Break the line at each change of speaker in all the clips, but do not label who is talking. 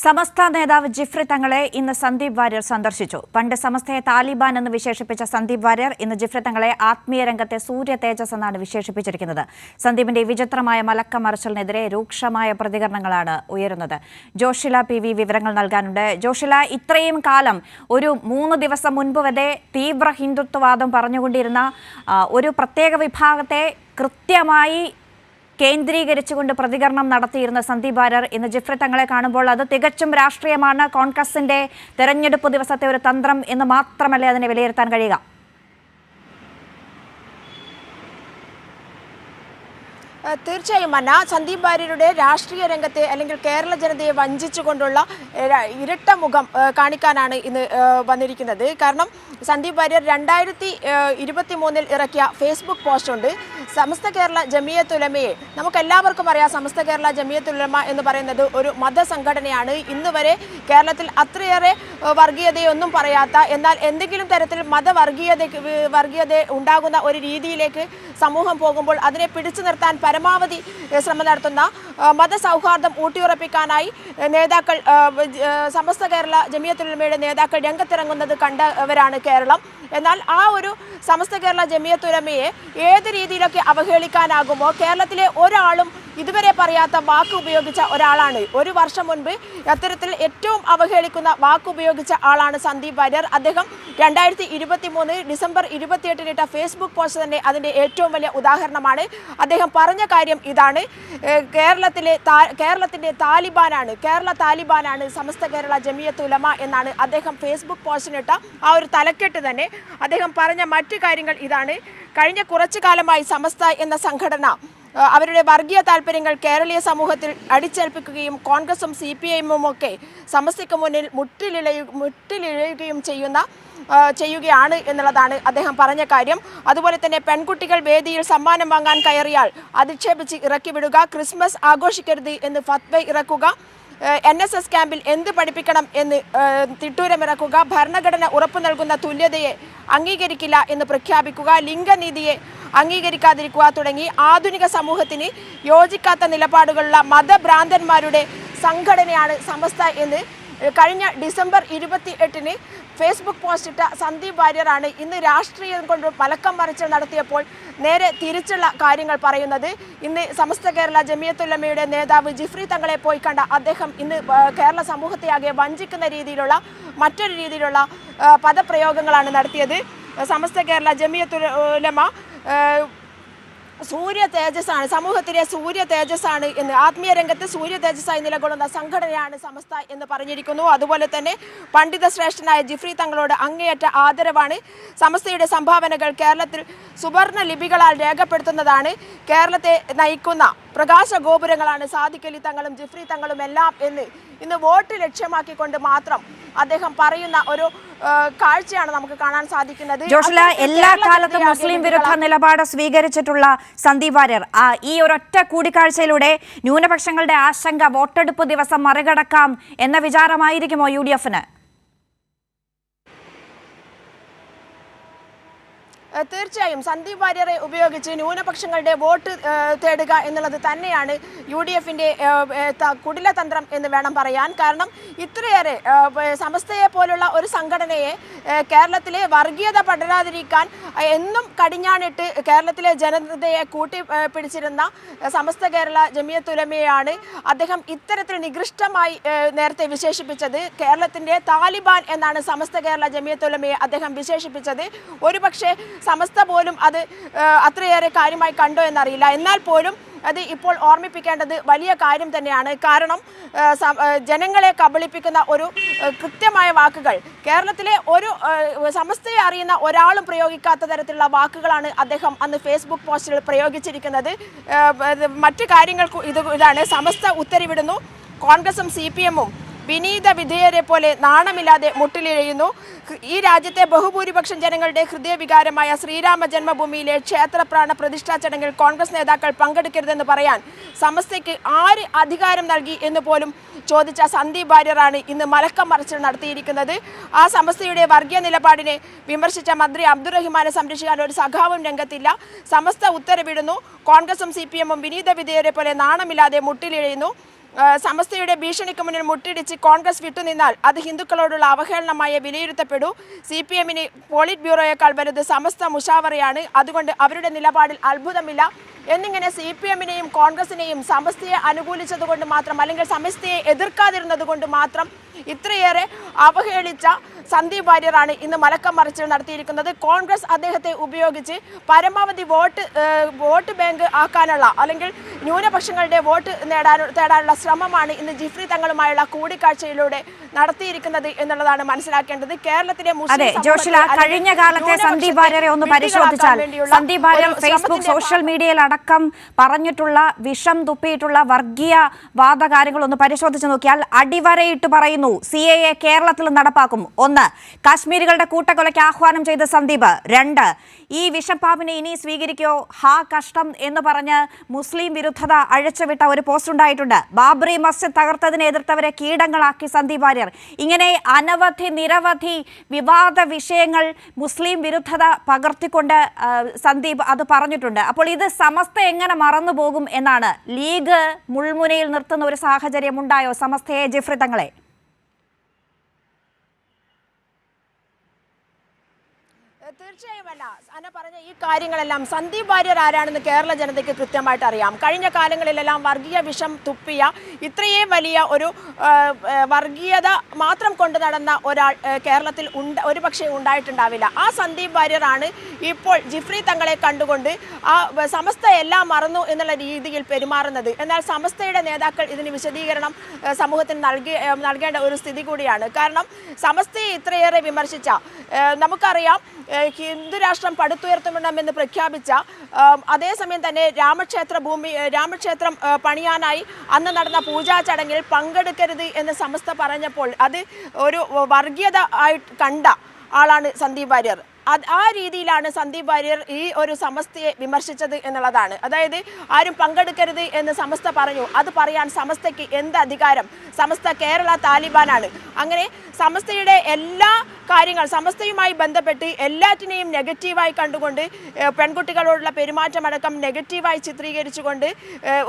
സമസ്ത നേതാവ് ജിഫ്രി തങ്ങളെ ഇന്ന് സന്ദീപ് വാര്യർ സന്ദർശിച്ചു. പണ്ട് സമസ്തയെ താലിബാൻ എന്ന് വിശേഷിപ്പിച്ച സന്ദീപ് വാര്യർ ഇന്ന് ജിഫ്രി തങ്ങളെ ആത്മീയ രംഗത്തെ സൂര്യ തേജസ് എന്നാണ് വിശേഷിപ്പിച്ചിരിക്കുന്നത്. സന്ദീപിന്റെ വിചിത്രമായ മലക്കമറിച്ചിലിനെതിരെ രൂക്ഷമായ പ്രതികരണങ്ങളാണ് ഉയരുന്നത്. ജോഷില PV വിവരങ്ങൾ നൽകാനുണ്ട്. ജോഷില, ഇത്രയും കാലം ഒരു 3 ദിവസം മുൻപ് വരെ തീവ്ര ഹിന്ദുത്വവാദം പറഞ്ഞുകൊണ്ടിരുന്ന ഒരു പ്രത്യേക വിഭാഗത്തെ കൃത്യമായി കേന്ദ്രീകരിച്ചുകൊണ്ട് പ്രതികരണം നടത്തിയിരുന്ന സന്ദീപ് വാര്യർ ഇന്ന് ജിഫ്രി തങ്ങളെ കാണുമ്പോൾ അത് തികച്ചും രാഷ്ട്രീയമാണ്, കോൺഗ്രസിന്റെ തെരഞ്ഞെടുപ്പ് ദിവസത്തെ ഒരു തന്ത്രം എന്ന് മാത്രമല്ലേ അതിനെ വിലയിരുത്താൻ കഴിയുക?
തീർച്ചയായും അന്ന, സന്ദീപ് വാര്യരുടെ രാഷ്ട്രീയ രംഗത്തെ അല്ലെങ്കിൽ കേരള ജനതയെ വഞ്ചിച്ചുകൊണ്ടുള്ള ഇരട്ട മുഖം കാണിക്കാനാണ് ഇന്ന് വന്നിരിക്കുന്നത്. കാരണം സന്ദീപ് വാര്യർ 2023 ഇറക്കിയ ഫേസ്ബുക്ക് പോസ്റ്റ് ഉണ്ട്. സമസ്ത കേരള ജമിയത്ത് ഉലമയെ നമുക്കെല്ലാവർക്കും അറിയാം. സമസ്ത കേരള ജമിയത്ത് ഉലമ എന്ന് പറയുന്നത് ഒരു മതസംഘടനയാണ്. ഇന്ന് വരെ കേരളത്തിൽ അത്രയേറെ വർഗീയതയൊന്നും പറയാത്ത, എന്നാൽ എന്തെങ്കിലും തരത്തിൽ വർഗീയത ഉണ്ടാകുന്ന ഒരു രീതിയിലേക്ക് സമൂഹം പോകുമ്പോൾ അതിനെ പിടിച്ചു നിർത്താൻ പരമാവധി ശ്രമം നടത്തുന്ന, മതസൗഹാർദ്ദം ഊട്ടിയുറപ്പിക്കാനായി നേതാക്കൾ, സമസ്ത കേരള ജമിയത്തുൽ ഉലമയുടെ നേതാക്കൾ രംഗത്തിറങ്ങുന്നത് കണ്ടവരാണ് കേരളം. എന്നാൽ ആ ഒരു സമസ്ത കേരള ജമിയത്തുൽ ഉലമയെ ഏത് രീതിയിലൊക്കെ അവഹേളിക്കാനാകുമോ, കേരളത്തിലെ ഒരാളും ഇതുവരെ പറയാത്ത വാക്ക് ഉപയോഗിച്ച ഒരാളാണ്. 1 വർഷം മുൻപ് അത്തരത്തിൽ ഏറ്റവും അവഹേളിക്കുന്ന വാക്ക് ഉപയോഗിച്ച ആളാണ് സന്ദീപ് വാര്യർ. അദ്ദേഹം 2023 ഡിസംബർ 28 ഇട്ട ഫേസ്ബുക്ക് പോസ്റ്റ് തന്നെ അതിൻ്റെ ഏറ്റവും വലിയ ഉദാഹരണമാണ്. അദ്ദേഹം പറഞ്ഞ കാര്യം ഇതാണ്: കേരളത്തിൻ്റെ താലിബാനാണ്, കേരള താലിബാനാണ് സമസ്ത കേരള ജമിയത്ത് ഉലമ എന്നാണ് അദ്ദേഹം ഫേസ്ബുക്ക് പോസ്റ്റിനിട്ട ആ ഒരു തലക്കെട്ട് തന്നെ. അദ്ദേഹം പറഞ്ഞ മറ്റു കാര്യങ്ങൾ ഇതാണ്: കഴിഞ്ഞ കുറച്ചു കാലമായി സമസ്ത എന്ന സംഘടന അവരുടെ വർഗീയ താല്പര്യങ്ങൾ കേരളീയ സമൂഹത്തിൽ അടിച്ചേൽപ്പിക്കുകയും കോൺഗ്രസും CPIM-ഉം ഒക്കെ സമസ്തയ്ക്ക് മുന്നിൽ മുട്ടിലിഴയുകയും ചെയ്യുകയാണ് എന്നുള്ളതാണ് അദ്ദേഹം പറഞ്ഞ കാര്യം. അതുപോലെ തന്നെ പെൺകുട്ടികൾ വേദിയിൽ സമ്മാനം വാങ്ങാൻ കയറിയാൽ അധിക്ഷേപിച്ച് ഇറക്കിവിടുക, ക്രിസ്മസ് ആഘോഷിക്കരുത് എന്ന് ഫത്വ ഇറക്കുക, NSS ക്യാമ്പിൽ എന്ത് പഠിപ്പിക്കണം എന്ന് തിട്ടൂരമിറക്കുക, ഭരണഘടന ഉറപ്പു നൽകുന്ന തുല്യതയെ അംഗീകരിക്കില്ല എന്ന് പ്രഖ്യാപിക്കുക, ലിംഗനീതിയെ അംഗീകരിക്കാതിരിക്കുക തുടങ്ങി ആധുനിക സമൂഹത്തിന് യോജിക്കാത്ത നിലപാടുകളുള്ള മതഭ്രാന്തന്മാരുടെ സംഘടനയാണ് സമസ്ത എന്ന് കഴിഞ്ഞ ഡിസംബർ 28 ഫേസ്ബുക്ക് പോസ്റ്റിട്ട സന്ദീപ് വാര്യറാണ് ഇന്ന് രാഷ്ട്രീയം കൊണ്ട് മലക്കം മറിച്ച് നടത്തിയപ്പോൾ നേരെ തിരിച്ചുള്ള കാര്യങ്ങൾ പറയുന്നത്. ഇന്ന് സമസ്ത കേരള ജമിയത്തുൽ ഉലമയുടെ നേതാവ് ജിഫ്രി തങ്ങളെ പോയി കണ്ട അദ്ദേഹം ഇന്ന് കേരള സമൂഹത്തെയാകെ വഞ്ചിക്കുന്ന രീതിയിലുള്ള മറ്റൊരു രീതിയിലുള്ള പദപ്രയോഗങ്ങളാണ് നടത്തിയത്. സമസ്ത കേരള ജമിയത്തുൽ ഉലമ സൂര്യ തേജസ്സാണ്, സമൂഹത്തിലെ സൂര്യ തേജസ്സാണ് എന്ന്, ആത്മീയ രംഗത്ത് സൂര്യ തേജസ്സായി നിലകൊള്ളുന്ന സംഘടനയാണ് സമസ്ത എന്ന് പറഞ്ഞിരിക്കുന്നു. അതുപോലെ തന്നെ പണ്ഡിത ശ്രേഷ്ഠനായ ജിഫ്രി തങ്ങളോട് അങ്ങേയറ്റ ആദരവാണ്. സമസ്തയുടെ സംഭാവനകൾ കേരളത്തിൽ സുവർണ ലിപികളാൽ രേഖപ്പെടുത്തുന്നതാണ്. കേരളത്തെ നയിക്കുന്ന പ്രകാശ ഗോപുരങ്ങളാണ് സാദിഖലി തങ്ങളും ജിഫ്രി തങ്ങളും എല്ലാം എന്ന് ഇന്ന് വോട്ട് ലക്ഷ്യമാക്കിക്കൊണ്ട് മാത്രം അദ്ദേഹം പറയുന്ന ഒരു കാഴ്ചയാണ് നമുക്ക് കാണാൻ സാധിക്കുന്നത്.
ജോഷില, എല്ലാ കാലത്തും മുസ്ലിം വിരുദ്ധ നിലപാട് സ്വീകരിച്ചിട്ടുള്ള സന്ദീപ് വാര്യർ ഈ ഒരൊറ്റ കൂടിക്കാഴ്ചയിലൂടെ ന്യൂനപക്ഷങ്ങളുടെ ആശങ്ക വോട്ടെടുപ്പ് ദിവസം മറികടക്കാം എന്ന വിചാരമായിരിക്കുമോ UDF-ന്?
തീർച്ചയായും സന്ദീപ് വാര്യറെ ഉപയോഗിച്ച് ന്യൂനപക്ഷങ്ങളുടെ വോട്ട് തേടുക എന്നുള്ളത് തന്നെയാണ് UDF-ന്റെ കുടിലതന്ത്രം എന്ന് വേണം പറയാൻ. കാരണം ഇത്രയേറെ സമസ്തയെ പോലുള്ള ഒരു സംഘടനയെ കേരളത്തിലെ വർഗീയത പടരാതിരിക്കാൻ എന്നും കടിഞ്ഞാണിട്ട് കേരളത്തിലെ ജനതയെ കൂട്ടിപ്പിടിച്ചിരുന്ന സമസ്ത കേരള ജമിയത്ത് ഉലമയെയാണ് അദ്ദേഹം ഇത്തരത്തിൽ നികൃഷ്ടമായി നേരത്തെ വിശേഷിപ്പിച്ചത്. കേരളത്തിൻ്റെ താലിബാൻ എന്നാണ് സമസ്ത കേരള ജമിയത്ത് ഉലമയെ അദ്ദേഹം വിശേഷിപ്പിച്ചത്. ഒരുപക്ഷെ സമസ്ത പോലും അത് അത്രയേറെ കാര്യമായി കണ്ടോ എന്നറിയില്ല. എന്നാൽ പോലും അത് ഇപ്പോൾ ഓർമ്മിപ്പിക്കേണ്ടത് വലിയ കാര്യം തന്നെയാണ്. കാരണം ജനങ്ങളെ കബളിപ്പിക്കുന്ന ഒരു കൃത്യമായ വാക്കുകൾ കേരളത്തിലെ ഒരു സമസ്തയെ അറിയുന്ന ഒരാളും പ്രയോഗിക്കാത്ത തരത്തിലുള്ള വാക്കുകളാണ് അദ്ദേഹം അന്ന് ഫേസ്ബുക്ക് പോസ്റ്റിൽ പ്രയോഗിച്ചിരിക്കുന്നത്. മറ്റു കാര്യങ്ങൾക്ക് ഇതാണ്: സമസ്ത ഉത്തരവിടുന്നു, കോൺഗ്രസും CPM-ഉം വിനീത വിധേയരെ പോലെ നാണമില്ലാതെ മുട്ടിലിഴയുന്നു. ഈ രാജ്യത്തെ ബഹുഭൂരിപക്ഷം ജനങ്ങളുടെ ഹൃദയവികാരമായ ശ്രീരാമ ജന്മഭൂമിയിലെ ക്ഷേത്രപ്രാണ പ്രതിഷ്ഠാ ചടങ്ങിൽ കോൺഗ്രസ് നേതാക്കൾ പങ്കെടുക്കരുതെന്ന് പറയാൻ സമസ്തയ്ക്ക് ആര് അധികാരം നൽകി എന്ന് പോലും ചോദിച്ച സന്ദീപ് വാര്യറാണ് ഇന്ന് മലക്കം മറിച്ചിൽ നടത്തിയിരിക്കുന്നത്. ആ സമസ്തയുടെ വർഗീയ നിലപാടിനെ വിമർശിച്ച മന്ത്രി അബ്ദുറഹിമാനെ സംരക്ഷിക്കാൻ ഒരു സഖാവും രംഗത്തില്ല. സമസ്ത ഉത്തരവിടുന്നു, കോൺഗ്രസും CPM-ഉം വിനീത വിധേയരെ പോലെ നാണമില്ലാതെ മുട്ടിലിഴയുന്നു. സമസ്തയുടെ ഭീഷണിക്ക് മുന്നിൽ മുട്ടിടിച്ച് കോൺഗ്രസ് വിട്ടുനിന്നാൽ അത് ഹിന്ദുക്കളോടുള്ള അവഹേളനമായി വിലയിരുത്തപ്പെടൂ. CPM-ന് പോളിറ്റ് ബ്യൂറോയേക്കാൾ വലുത് സമസ്ത മുഷാവറയാണ്. അതുകൊണ്ട് അവരുടെ നിലപാടിൽ അത്ഭുതമില്ല എന്നിങ്ങനെ CPM-നെയും കോൺഗ്രസിനെയും സമസ്തയെ അനുകൂലിച്ചതുകൊണ്ട് മാത്രം അല്ലെങ്കിൽ സമസ്തയെ എതിർക്കാതിരുന്നത് കൊണ്ട് മാത്രം ഇത്രയേറെ അവഹേളിച്ച സന്ദീപ് വാര്യറാണ് ഇന്ന് മലക്കം മറിച്ചിൽ നടത്തിയിരിക്കുന്നത്. കോൺഗ്രസ് അദ്ദേഹത്തെ ഉപയോഗിച്ച് പരമാവധി വോട്ട് ബാങ്ക് ആക്കാനുള്ള അല്ലെങ്കിൽ ന്യൂനപക്ഷങ്ങളുടെ വോട്ട് തേടാനുള്ള ശ്രമമാണ് ഇന്ന് ജിഫ്രി തങ്ങളുമായുള്ള കൂടിക്കാഴ്ചയിലൂടെ നടത്തിയിരിക്കുന്നത് എന്നുള്ളതാണ് മനസ്സിലാക്കേണ്ടത്. കേരളത്തിലെ
കഴിഞ്ഞ കാലത്തെ സന്ദീപ് വാര്യരെ ഒന്ന് പരിശോധിച്ചാൽ സന്ദീപ് വാര്യർ ഫേസ്ബുക്ക് സോഷ്യൽ മീഡിയയിൽ അടക്കം പറഞ്ഞിട്ടുള്ള വിഷം തുപ്പിയിട്ടുള്ള വർഗീയ വാദകാര്യങ്ങൾ ഒന്ന് പരിശോധിച്ച് നോക്കിയാൽ അടിവരയിട്ട് പറയുന്നു CAA കേരളത്തിൽ നടപ്പാക്കും. 1, കാശ്മീരികളുടെ കൂട്ടക്കൊലയ്ക്ക് ആഹ്വാനം ചെയ്ത സന്ദീപ്. 2, ഈ വിഷപ്പാമ്പിനെ ഇനി സ്വീകരിക്കോ ഹാ കഷ്ടം എന്ന് പറഞ്ഞ് മുസ്ലിം വിരുദ്ധത അഴിച്ചുവിട്ട ഒരു പോസ്റ്റ് ഉണ്ടായിട്ടുണ്ട്. ബാബറി മസ്ജിദ് തകർത്തതിനെ എതിർത്തവരെ കീടങ്ങളാക്കി സന്ദീപ് വാര്യർ. ഇങ്ങനെ നിരവധി വിവാദ വിഷയങ്ങൾ മുസ്ലിം വിരുദ്ധത പകർത്തിക്കൊണ്ട് സന്ദീപ് അത് പറഞ്ഞിട്ടുണ്ട്. അപ്പോൾ ഇത് സമസ്ത എങ്ങനെ മറന്നു പോകും എന്നാണ്. ലീഗ് മുൾമുനയിൽ നിർത്തുന്ന ഒരു സാഹചര്യം ഉണ്ടായോ സമസ്തയെ ജിഫ്രി തങ്ങളെ?
തീർച്ചയായുമല്ല. അന്ന പറഞ്ഞ ഈ കാര്യങ്ങളെല്ലാം സന്ദീപ് വാര്യർ ആരാണെന്ന് കേരള ജനതയ്ക്ക് കൃത്യമായിട്ട് അറിയാം. കഴിഞ്ഞ കാലങ്ങളിലെല്ലാം വർഗീയ വിഷം തുപ്പിയ ഇത്രയും വലിയ ഒരു വർഗീയത മാത്രം കൊണ്ടു നടന്ന ഒരാൾ കേരളത്തിൽ ഒരുപക്ഷെ ഉണ്ടായിട്ടുണ്ടാവില്ല. ആ സന്ദീപ് വാര്യറാണ് ഇപ്പോൾ ജിഫ്രി തങ്ങളെ കണ്ടുകൊണ്ട് ആ സമസ്ത എല്ലാം മറന്നു എന്നുള്ള രീതിയിൽ പെരുമാറുന്നത്. എന്നാൽ സമസ്തയുടെ നേതാക്കൾ ഇതിന് വിശദീകരണം സമൂഹത്തിന് നൽകേണ്ട ഒരു സ്ഥിതി കൂടിയാണ്. കാരണം സമസ്തയെ ഇത്രയേറെ വിമർശിച്ച നമുക്കറിയാം ഹിന്ദു രാഷ്ട്രം പടുത്തുയർത്തണമെന്ന് പ്രഖ്യാപിച്ച അതേസമയം തന്നെ രാമക്ഷേത്രം പണിയാനായി അന്ന് നടന്ന പൂജാ ചടങ്ങിൽ പങ്കെടുക്കരുത് എന്ന് സമസ്ത പറഞ്ഞപ്പോൾ അത് ഒരു വർഗീയത ആയിട്ട് കണ്ട ആളാണ് സന്ദീപ് വാര്യർ. ആ രീതിയിലാണ് സന്ദീപ് വാര്യർ ഈ ഒരു സമസ്തയെ വിമർശിച്ചത് എന്നുള്ളതാണ്. അതായത് ആരും പങ്കെടുക്കരുത് എന്ന് സമസ്ത പറഞ്ഞു. അത് പറയാൻ സമസ്തയ്ക്ക് എന്ത് അധികാരം? സമസ്ത കേരള താലിബാനാണ്. അങ്ങനെ സമസ്തയുടെ എല്ലാ കാര്യങ്ങൾ സമസ്തയുമായി ബന്ധപ്പെട്ട് എല്ലാറ്റിനെയും നെഗറ്റീവായി കണ്ടുകൊണ്ട് പെൺകുട്ടികളോടുള്ള പെരുമാറ്റമടക്കം നെഗറ്റീവായി ചിത്രീകരിച്ചുകൊണ്ട്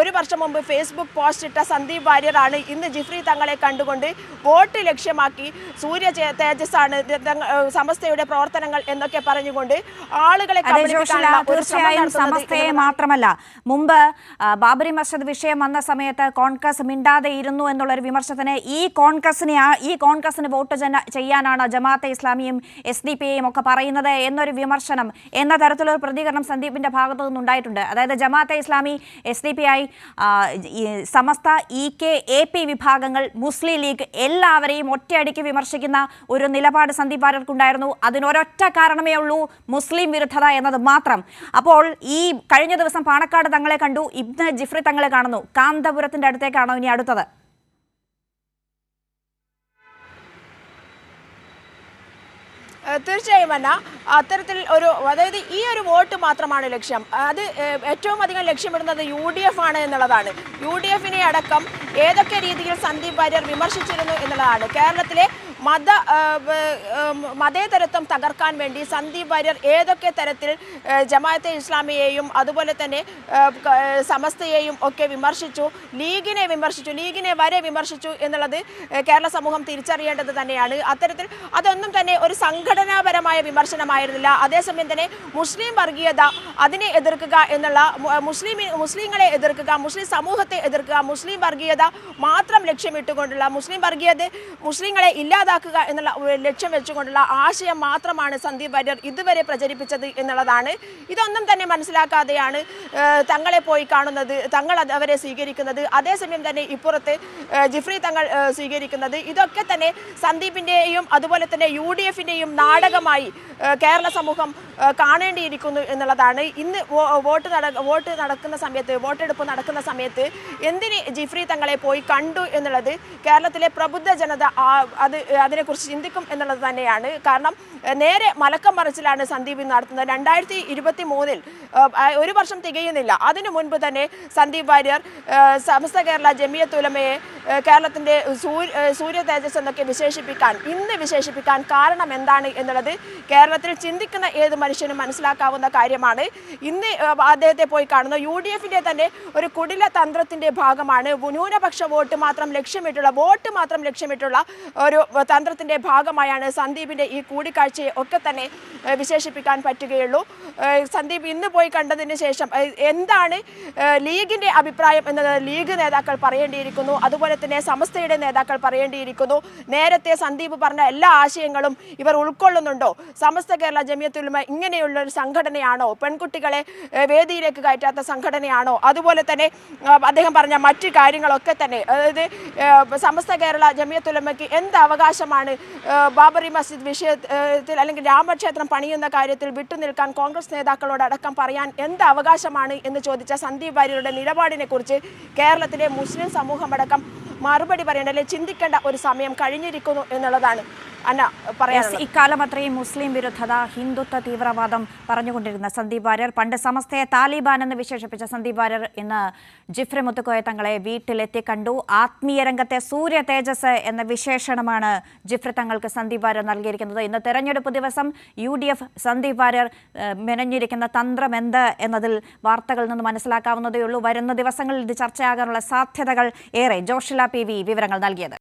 1 വർഷം മുമ്പ് ഫേസ്ബുക്ക് പോസ്റ്റ് ഇട്ട സന്ദീപ് വാര്യറാണ് ഇന്ന് ജിഫ്രി തങ്ങളെ കണ്ടുകൊണ്ട് വോട്ട് ലക്ഷ്യമാക്കി സൂര്യ തേജസ്സാണ് സമസ്തയുടെ പ്രവർത്തനങ്ങൾ എന്നൊക്കെ പറഞ്ഞുകൊണ്ട് ആളുകളെ
തീർച്ചയായും സമസ്തയെ മാത്രമല്ല, മുമ്പ് ബാബറി മസ്ജിദ് വിഷയം വന്ന സമയത്ത് കോൺഗ്രസ് മിണ്ടാതെ ഇരുന്നു എന്നുള്ളൊരു വിമർശനത്തിന് ഈ കോൺഗ്രസിന് വോട്ട് ചെയ്യാനാണ് ജമാഅത്തെ ഇസ്ലാമിയും SDP-യും ഒക്കെ പറയുന്നത് എന്നൊരു വിമർശനം എന്ന തരത്തിലൊരു പ്രതികരണം സന്ദീപിന്റെ ഭാഗത്തു നിന്നുണ്ടായിട്ടുണ്ട്. അതായത് ജമാഅത്തെ ഇസ്ലാമി, SDPI, സമസ്ത, EK, AP വിഭാഗങ്ങൾ, മുസ്ലിം ലീഗ് എല്ലാവരെയും ഒറ്റയടിക്ക് വിമർശിക്കുന്ന ഒരു നിലപാട് സന്ദീപ് വാര്യർക്കുണ്ടായിരുന്നു. അതിനൊരൊറ്റ കാരണമേ ഉള്ളൂ, മുസ്ലിം വിരുദ്ധത എന്നത് മാത്രം. അപ്പോൾ ഈ കഴിഞ്ഞ ദിവസം പാണക്കാട് തങ്ങളെ കണ്ടു, ഇന്ന് ജിഫ്രി തങ്ങളെ കാണുന്നു. കാന്തപുരത്തിന്റെ അടുത്തേക്കാണോ ഇനി അടുത്തത്?
തീർച്ചയായും അല്ല. അത്തരത്തിൽ അതായത് ഈ ഒരു വോട്ട് മാത്രമാണ് ലക്ഷ്യം. അത് ഏറ്റവും അധികം ലക്ഷ്യമിടുന്നത് UDF ആണ് എന്നുള്ളതാണ്. UDF-നെ അടക്കം ഏതൊക്കെ രീതിയിൽ സന്ദീപ് വാര്യർ വിമർശിച്ചിരുന്നു എന്നുള്ളതാണ്. കേരളത്തിലെ മതേതരത്വം തകർക്കാൻ വേണ്ടി സന്ദീപ് വാര്യർ ഏതൊക്കെ തരത്തിൽ ജമാഅത്തെ ഇസ്ലാമിയെയും അതുപോലെ തന്നെ സമസ്തയെയും ഒക്കെ വിമർശിച്ചു, ലീഗിനെ വരെ വിമർശിച്ചു എന്നുള്ളത് കേരള സമൂഹം തിരിച്ചറിയേണ്ടത് തന്നെയാണ്. അത്തരത്തിൽ അതൊന്നും തന്നെ ഒരു സംഘടനാപരമായ വിമർശനമായിരുന്നില്ല. അതേസമയം തന്നെ മുസ്ലിം വർഗീയത അതിനെ എതിർക്കുക എന്നുള്ള മുസ്ലിങ്ങളെ എതിർക്കുക, മുസ്ലിം സമൂഹത്തെ എതിർക്കുക, മുസ്ലിം വർഗീയത മാത്രം ലക്ഷ്യമിട്ടുകൊണ്ടുള്ള മുസ്ലിങ്ങളെ ഇല്ലാതാക്കുക എന്നുള്ള ലക്ഷ്യം വെച്ചുകൊണ്ടുള്ള ആശയം മാത്രമാണ് സന്ദീപ് വാര്യർ ഇതുവരെ പ്രചരിപ്പിച്ചത് എന്നുള്ളതാണ്. ഇതൊന്നും തന്നെ മനസ്സിലാക്കാതെയാണ് തങ്ങളെ പോയി കാണുന്നത്, തങ്ങൾ അവരെ സ്വീകരിക്കുന്നത്, അതേസമയം തന്നെ ഇപ്പുറത്ത് ജിഫ്രി തങ്ങൾ സ്വീകരിക്കുന്നത്. ഇതൊക്കെ തന്നെ സന്ദീപിൻ്റെയും അതുപോലെ തന്നെ UDF-ൻ്റെയും നാടകമായി കേരള സമൂഹം കാണേണ്ടിയിരിക്കുന്നു എന്നുള്ളതാണ്. ഇന്ന് വോട്ടെടുപ്പ് നടക്കുന്ന സമയത്ത് എന്തിന് ജിഫ്രി തങ്ങളെ പോയി കണ്ടു എന്നുള്ളത് കേരളത്തിലെ പ്രബുദ്ധ ജനത അത് അതിനെക്കുറിച്ച് ചിന്തിക്കും എന്നുള്ളത് തന്നെയാണ്. കാരണം നേരെ മലക്കം മറിച്ചിലാണ് സന്ദീപ് നടത്തുന്നത്. 2023-ൽ 1 വർഷം തികയുന്നില്ല, അതിനു മുൻപ് തന്നെ സന്ദീപ് വാര്യർ സമസ്ത കേരള ജമിയത്ത് ഉലമയെ കേരളത്തിൻ്റെ സൂര്യ തേജസ് എന്നൊക്കെ വിശേഷിപ്പിക്കാൻ കാരണം എന്താണ് എന്നുള്ളത് കേരളത്തിൽ ചിന്തിക്കുന്ന ഏത് മനുഷ്യനും മനസ്സിലാക്കാവുന്ന കാര്യമാണ്. ഇന്ന് അദ്ദേഹത്തെ പോയി കാണുന്നു. UDFന്റെ തന്നെ ഒരു കുടില തന്ത്രത്തിന്റെ ഭാഗമാണ്, ന്യൂനപക്ഷ വോട്ട് മാത്രം ലക്ഷ്യമിട്ടുള്ള ഒരു തന്ത്രത്തിന്റെ ഭാഗമായാണ് സന്ദീപിന്റെ ഈ കൂടിക്കാഴ്ചയെ ഒക്കെ തന്നെ വിശേഷിപ്പിക്കാൻ പറ്റുകയുള്ളൂ. സന്ദീപ് ഇന്ന് പോയി കണ്ടതിന് ശേഷം എന്താണ് ലീഗിന്റെ അഭിപ്രായം എന്നത് ലീഗ് നേതാക്കൾ പറയേണ്ടിയിരിക്കുന്നു, അതുപോലെ തന്നെ സമസ്തയുടെ നേതാക്കൾ പറയേണ്ടിയിരിക്കുന്നു. നേരത്തെ സന്ദീപ് പറഞ്ഞ എല്ലാ ആശയങ്ങളും ഇവർ ഉൾക്കൊള്ളുന്നുണ്ടോ? സമസ്ത കേരള ജമിയത്തുൽ ഉലമ ഇങ്ങനെയുള്ള ഒരു സംഘടനയാണോ? പെൺകുട്ടികളെ വേദിയിലേക്ക് കയറ്റാത്ത സംഘടനയാണോ? അതുപോലെ തന്നെ അദ്ദേഹം പറഞ്ഞ മറ്റു കാര്യങ്ങളൊക്കെ തന്നെ, അതായത് സമസ്ത കേരള ജമിയത്തുൽ ഉലമയ്ക്ക് എന്ത് അവകാശമാണ് ബാബറി മസ്ജിദ് വിഷയത്തിൽ അല്ലെങ്കിൽ രാമക്ഷേത്രം പണിയുന്ന കാര്യത്തിൽ വിട്ടുനിൽക്കാൻ കോൺഗ്രസ് നേതാക്കളോട് അടക്കം പറയാൻ എന്ത് അവകാശമാണ് എന്ന് ചോദിച്ച സന്ദീപ് വാര്യരുടെ നിലപാടിനെ കുറിച്ച് കേരളത്തിലെ മുസ്ലിം സമൂഹമടക്കം മറുപടി പറയേണ്ട, അല്ലെങ്കിൽ ചിന്തിക്കേണ്ട ഒരു സമയം കഴിഞ്ഞിരിക്കുന്നു എന്നുള്ളതാണ് അന്ന പറയാനുള്ളത്.
ഇക്കാലം അത്രയും മുസ്ലിം വിരുദ്ധത, ഹിന്ദുത്വ തീവ്രവാദം പറഞ്ഞുകൊണ്ടിരുന്ന സന്ദീപ് വാര്യർ, പണ്ട് സമസ്തയെ താലിബാൻ എന്ന് വിശേഷിപ്പിച്ച സന്ദീപ് വാര്യർ ഇന്ന് ജിഫ്രി മുത്തുക്കോയ തങ്ങളെ വീട്ടിലെത്തി കണ്ടു. ആത്മീയ രംഗത്തെ സൂര്യ തേജസ് എന്ന വിശേഷണമാണ് ജിഫ്രി തങ്ങൾക്ക് സന്ദീപ് വാര്യർ നൽകിയിരിക്കുന്നത്. ഇന്ന് തെരഞ്ഞെടുപ്പ് ദിവസം UDF സന്ദീപ് വാര്യർ മെനഞ്ഞിരിക്കുന്ന തന്ത്രം എന്ത് എന്നതിൽ വാർത്തകളിൽ നിന്ന് മനസ്സിലാക്കാവുന്നതേയുള്ളൂ. വരുന്ന ദിവസങ്ങളിൽ ഇത് ചർച്ചയാകാനുള്ള സാധ്യതകൾ ഏറെ. ജോഷില PV വിവരങ്ങൾ നൽകിയത്.